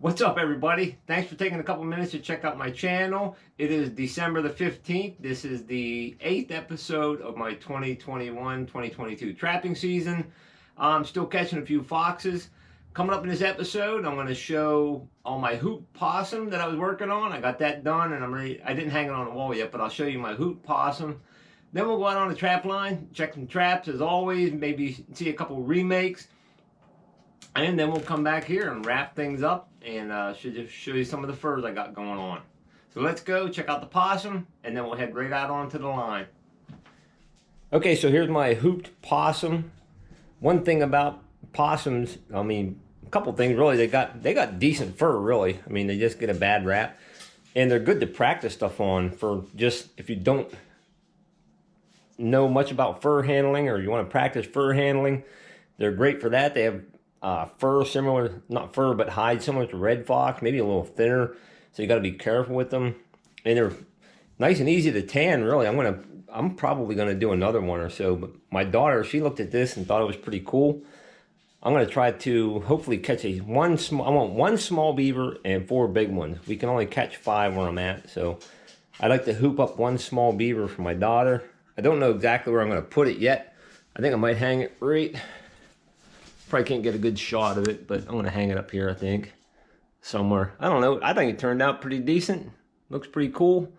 What's up, everybody? Thanks for taking a couple minutes to check out my channel. It is December the 15th. This is the 8th episode of my 2021-2022 trapping season. I'm still catching a few foxes. Coming up in this episode, I'm going to show all my hoop possum that I was working on. I got that done and I'm ready. I didn't hang it on the wall yet, but I'll show you my hoop possum. Then we'll go out on the trap line, check some traps as always, maybe see a couple remakes. And then we'll come back here and wrap things up and should just show you some of the furs I got going on. So let's go check out the possum and then we'll head right out onto the line. Okay, so here's my hooped possum. One thing about possums, I mean, a couple things really, they got decent fur really. I mean, they just get a bad rap. And they're good to practice stuff on for just if you don't know much about fur handling or you want to practice fur handling. They're great for that. They have fur similar, not fur, but hide similar to red fox, maybe a little thinner. So you got to be careful with them. And they're nice and easy to tan, really. I'm probably gonna do another one or so. But my daughter, she looked at this and thought it was pretty cool. I'm gonna try to hopefully catch I want one small beaver and 4 big ones. We can only catch 5 where I'm at, so I'd like to hoop up one small beaver for my daughter. I don't know exactly where I'm gonna put it yet. I think I might hang it right. Probably can't get a good shot of it, but I'm gonna hang it up here, I think, somewhere. I don't know. I think it turned out pretty decent. Looks pretty cool.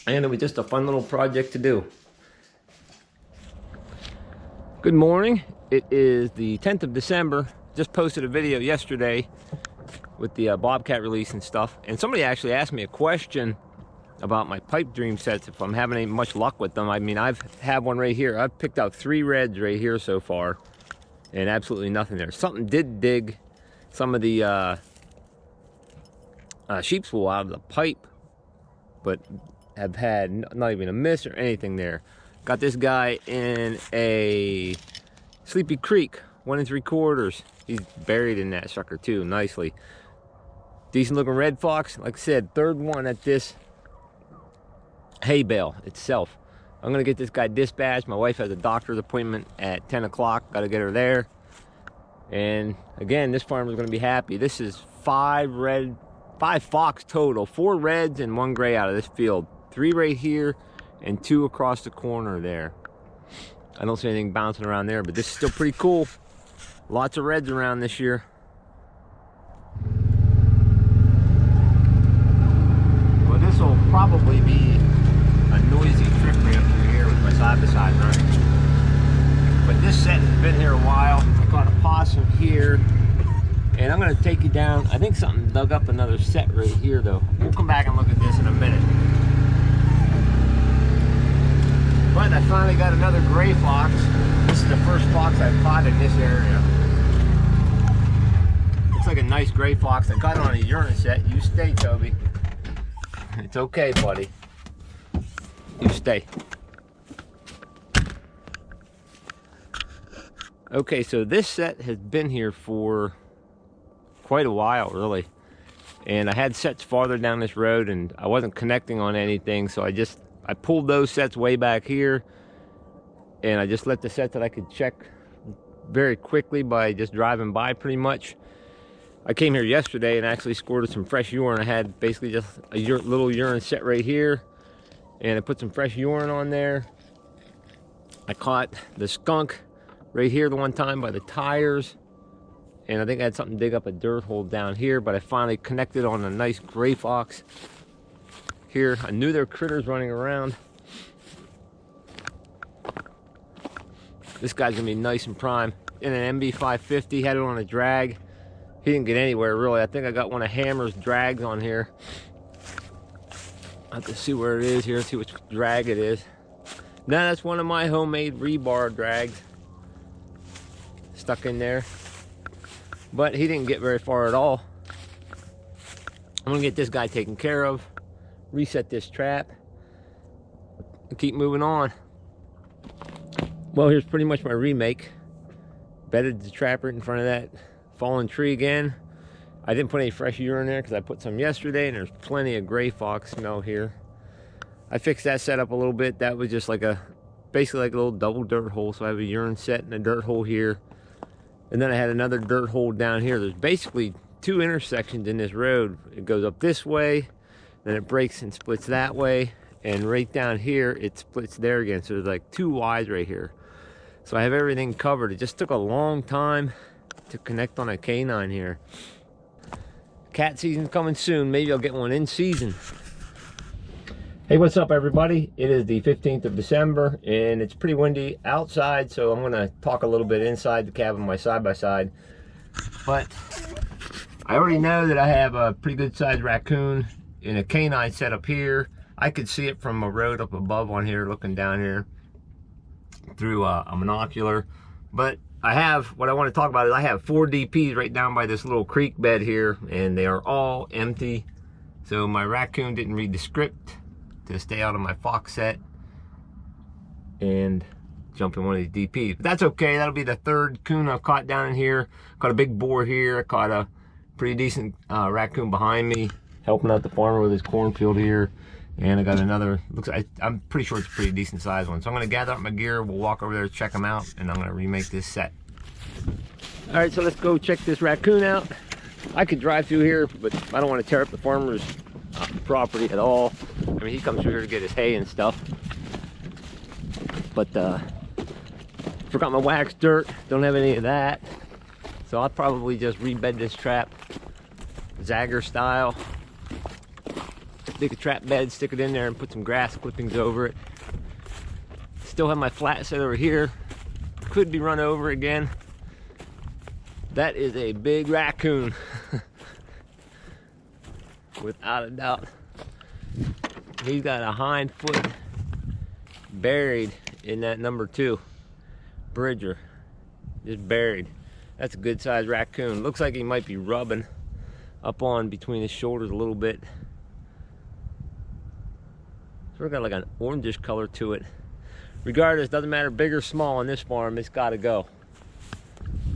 And it was just a fun little project to do. Good morning. It is the 10th of December. Just posted a video yesterday with the bobcat release and stuff. And somebody actually asked me a question about my pipe dream sets, if I'm having any much luck with them. I mean, I've had one right here. I've picked out 3 reds right here so far. And absolutely nothing there. Something did dig some of the sheep's wool out of the pipe, but have had not even a miss or anything there. Got this guy in a Sleepy Creek, 1 3/4. He's buried in that sucker too, nicely. Decent looking red fox. Like I said, 3rd one at this hay bale itself. I'm gonna get this guy dispatched. My wife has a doctor's appointment at 10 o'clock. Gotta get her there. And again, this farmer's gonna be happy. This is 5 fox total. 4 reds and 1 gray out of this field. 3 right here and 2 across the corner there. I don't see anything bouncing around there, but this is still pretty cool. Lots of reds around this year. Well, this will probably be a noisy trip right up through here with my side-by-side running. But this set has been here a while. I caught a possum here. And I'm going to take you down. I think something dug up another set right here, though. We'll come back and look at this in a minute. But I finally got another gray fox. This is the first fox I've caught in this area. Looks like a nice gray fox. I got it on a urine set. You stay, Toby. It's okay, buddy. You stay. Okay, so this set has been here for quite a while, really. And I had sets farther down this road and I wasn't connecting on anything, so I pulled those sets way back here and I just let the set that I could check very quickly by just driving by pretty much. I came here yesterday and actually squirted some fresh urine. I had basically just a little urine set right here and I put some fresh urine on there. I caught the skunk right here the one time by the tires. And I think I had something dig up a dirt hole down here, but I finally connected on a nice gray fox here. I knew there were critters running around. This guy's gonna be nice and prime. In an MB 550, had it on a drag. He didn't get anywhere really. I think I got one of Hammer's drags on here. I have to see where it is here, see which drag it is. Now that's one of my homemade rebar drags. Stuck in there. But he didn't get very far at all. I'm gonna get this guy taken care of, reset this trap, and keep moving on. Well, here's pretty much my remake. Bedded the trap right in front of that fallen tree again. I didn't put any fresh urine there because I put some yesterday and there's plenty of gray fox smell here. I fixed that setup a little bit. That was just like basically like a little double dirt hole. So I have a urine set and a dirt hole here. And then I had another dirt hole down here. There's basically two intersections in this road. It goes up this way, then it breaks and splits that way, and right down here it splits there again. So there's like two Ys right here. So I have everything covered. It just took a long time to connect on a canine here. Cat season's coming soon. Maybe I'll get one in season. Hey, what's up everybody? It is the 15th of December and it's pretty windy outside, so I'm gonna talk a little bit inside the cab of my side-by-side. But I already know that I have a pretty good sized raccoon in a canine setup here. I could see it from a road up above on here, looking down here through a monocular. But what I want to talk about is I have 4 DPs right down by this little creek bed here, and they are all empty. So my raccoon didn't read the script to stay out of my Fox set and jump in one of these DPs. But that's okay. That'll be the 3rd coon I've caught down in here. Caught a big boar here. I caught a pretty decent raccoon behind me, helping out the farmer with his cornfield here. And I got another, I'm pretty sure it's a pretty decent sized one. So I'm gonna gather up my gear, we'll walk over there, check them out, and I'm gonna remake this set. All right, so let's go check this raccoon out. I could drive through here, but I don't want to tear up the farmer's property at all. I mean, he comes through here to get his hay and stuff. But forgot my wax dirt, don't have any of that. So I'll probably just rebed this trap, Zagger style. Dig a trap bed, stick it in there, and put some grass clippings over it. Still have my flat set over here. Could be run over again. That is a big raccoon. Without a doubt. He's got a hind foot buried in that number 2 Bridger. Just buried. That's a good sized raccoon. Looks like he might be rubbing up on between his shoulders a little bit. Sort of got like an orangish color to it. Regardless, doesn't matter big or small on this farm, it's got to go.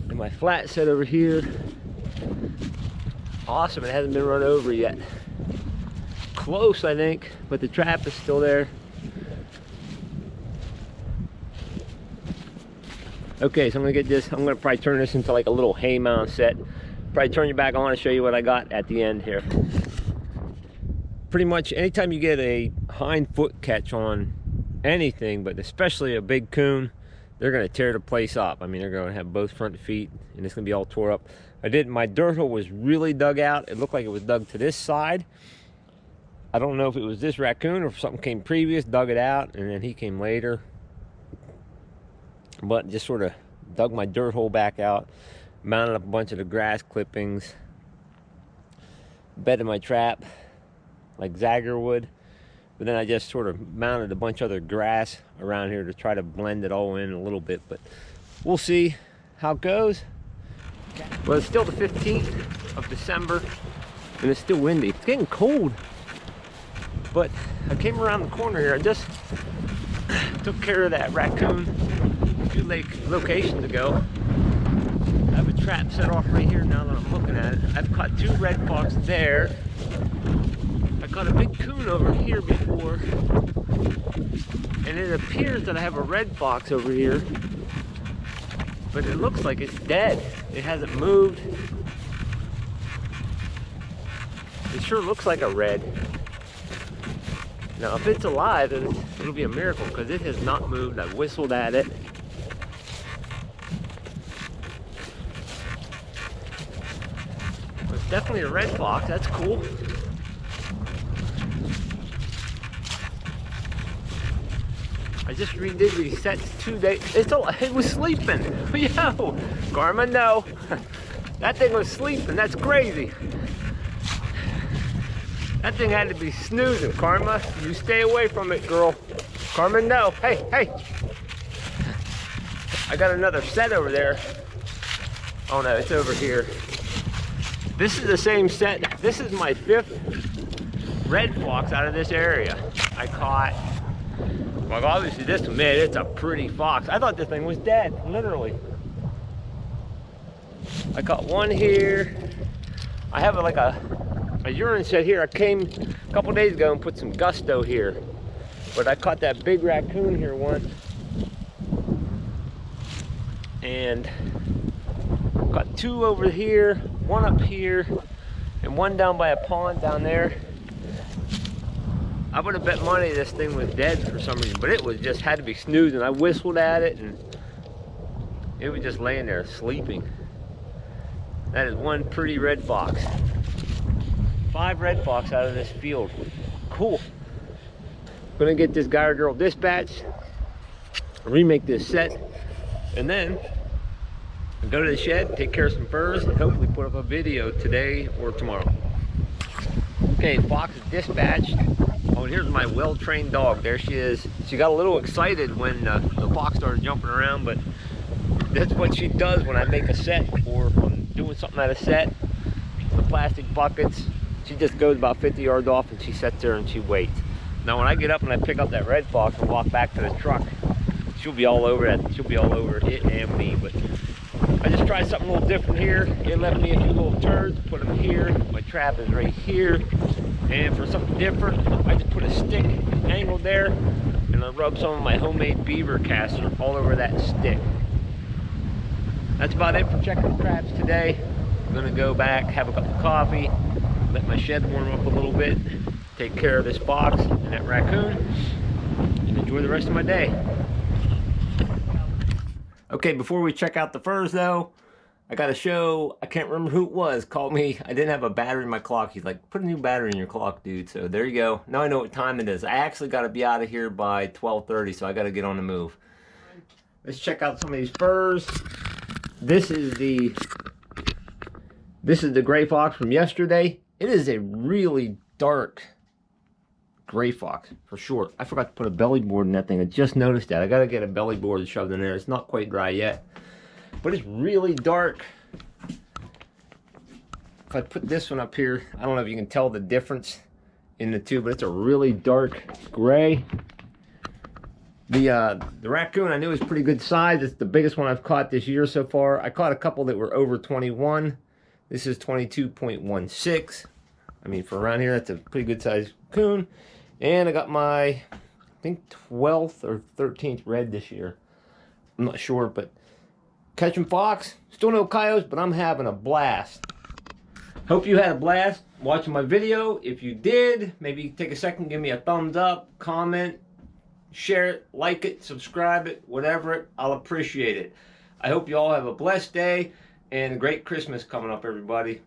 And my flat set over here, awesome, it hasn't been run over yet. Close, I think, but the trap is still there. Okay, so I'm gonna get this, I'm gonna probably turn this into like a little hay mound set. Probably turn you back on and show you what I got at the end here. Pretty much anytime you get a hind foot catch on anything, but especially a big coon, they're gonna tear the place up. I mean, they're gonna have both front feet and it's gonna be all tore up. My dirt hole was really dug out. It looked like it was dug to this side. I don't know if it was this raccoon or if something came previous, dug it out, and then he came later. But just sort of dug my dirt hole back out, mounted up a bunch of the grass clippings, bedded my trap like Zagger would, but then I just sort of mounted a bunch of other grass around here to try to blend it all in a little bit, but we'll see how it goes. Well, it's still the 15th of December and it's still windy. It's getting cold, but I came around the corner here. I just took care of that raccoon a few locations ago. I have a trap set off right here now that I'm looking at it. I've caught 2 red fox there. I caught a big coon over here before, and it appears that I have a red fox over here, but it looks like it's dead. It hasn't moved. It sure looks like a red. Now if it's alive, then it'll be a miracle because it has not moved. I've whistled at it. Well, it's definitely a red fox. That's cool. I just redid these sets 2 days. It was sleeping. Yo, Karma, no. That thing was sleeping. That's crazy. That thing had to be snoozing. Karma, you stay away from it, girl. Karma, no. Hey, hey. I got another set over there. Oh no, it's over here. This is the same set. This is my 5th red fox out of this area. I caught. Well, obviously this one, man, it's a pretty fox. I thought this thing was dead, literally. I caught one here. I have like a urine set here. I came a couple days ago and put some gusto here. But I caught that big raccoon here once. And caught 2 over here. one up here and one down by a pond down there. I would have bet money this thing was dead for some reason, but it was just had to be snoozing. I whistled at it and it was just laying there sleeping. That is one pretty red fox. 5 red fox out of this field. Cool. Gonna get this guy or girl dispatched, remake this set, and then go to the shed, take care of some furs, and hopefully put up a video today or tomorrow. Okay, fox is dispatched. Oh, and here's my well-trained dog. There she is. She got a little excited when the fox started jumping around, but that's what she does when I make a set, or if I'm doing something at a set. The plastic buckets, she just goes about 50 yards off and she sits there and she waits. Now when I get up and I pick up that red fox and walk back to the truck, she'll be all over that. She'll be all over it and me. But I just tried something a little different here. It left me a few little turds, put them here. My trap is right here. And for something different, I just put a stick angled there and I rub some of my homemade beaver caster all over that stick. That's about it for checking the traps today. I'm gonna go back, have a cup of coffee, let my shed warm up a little bit, take care of this fox and that raccoon, and enjoy the rest of my day. Okay, before we check out the furs though, I got a show. I can't remember who it was, called me. I didn't have a battery in my clock. He's like, put a new battery in your clock, dude. So there you go. Now I know what time it is. I actually got to be out of here by 12:30, so I got to get on the move. Let's check out some of these furs. This is the gray fox from yesterday. It is a really dark gray fox for sure. I forgot to put a belly board in that thing. I just noticed that. I got to get a belly board shoved in there. It's not quite dry yet, but it's really dark. If I put this one up here, I don't know if you can tell the difference in the two, but it's a really dark gray. The raccoon I knew was pretty good size. It's the biggest one I've caught this year so far. I caught a couple that were over 21. This is 22.16. I mean, for around here, that's a pretty good size coon. And I got my, I think 12th or 13th red this year. I'm not sure, but catching fox. Still no coyotes, but I'm having a blast. Hope you had a blast watching my video. If you did, maybe take a second, give me a thumbs up, comment, share it, like it, subscribe it, whatever it, I'll appreciate it. I hope you all have a blessed day and a great Christmas coming up, everybody.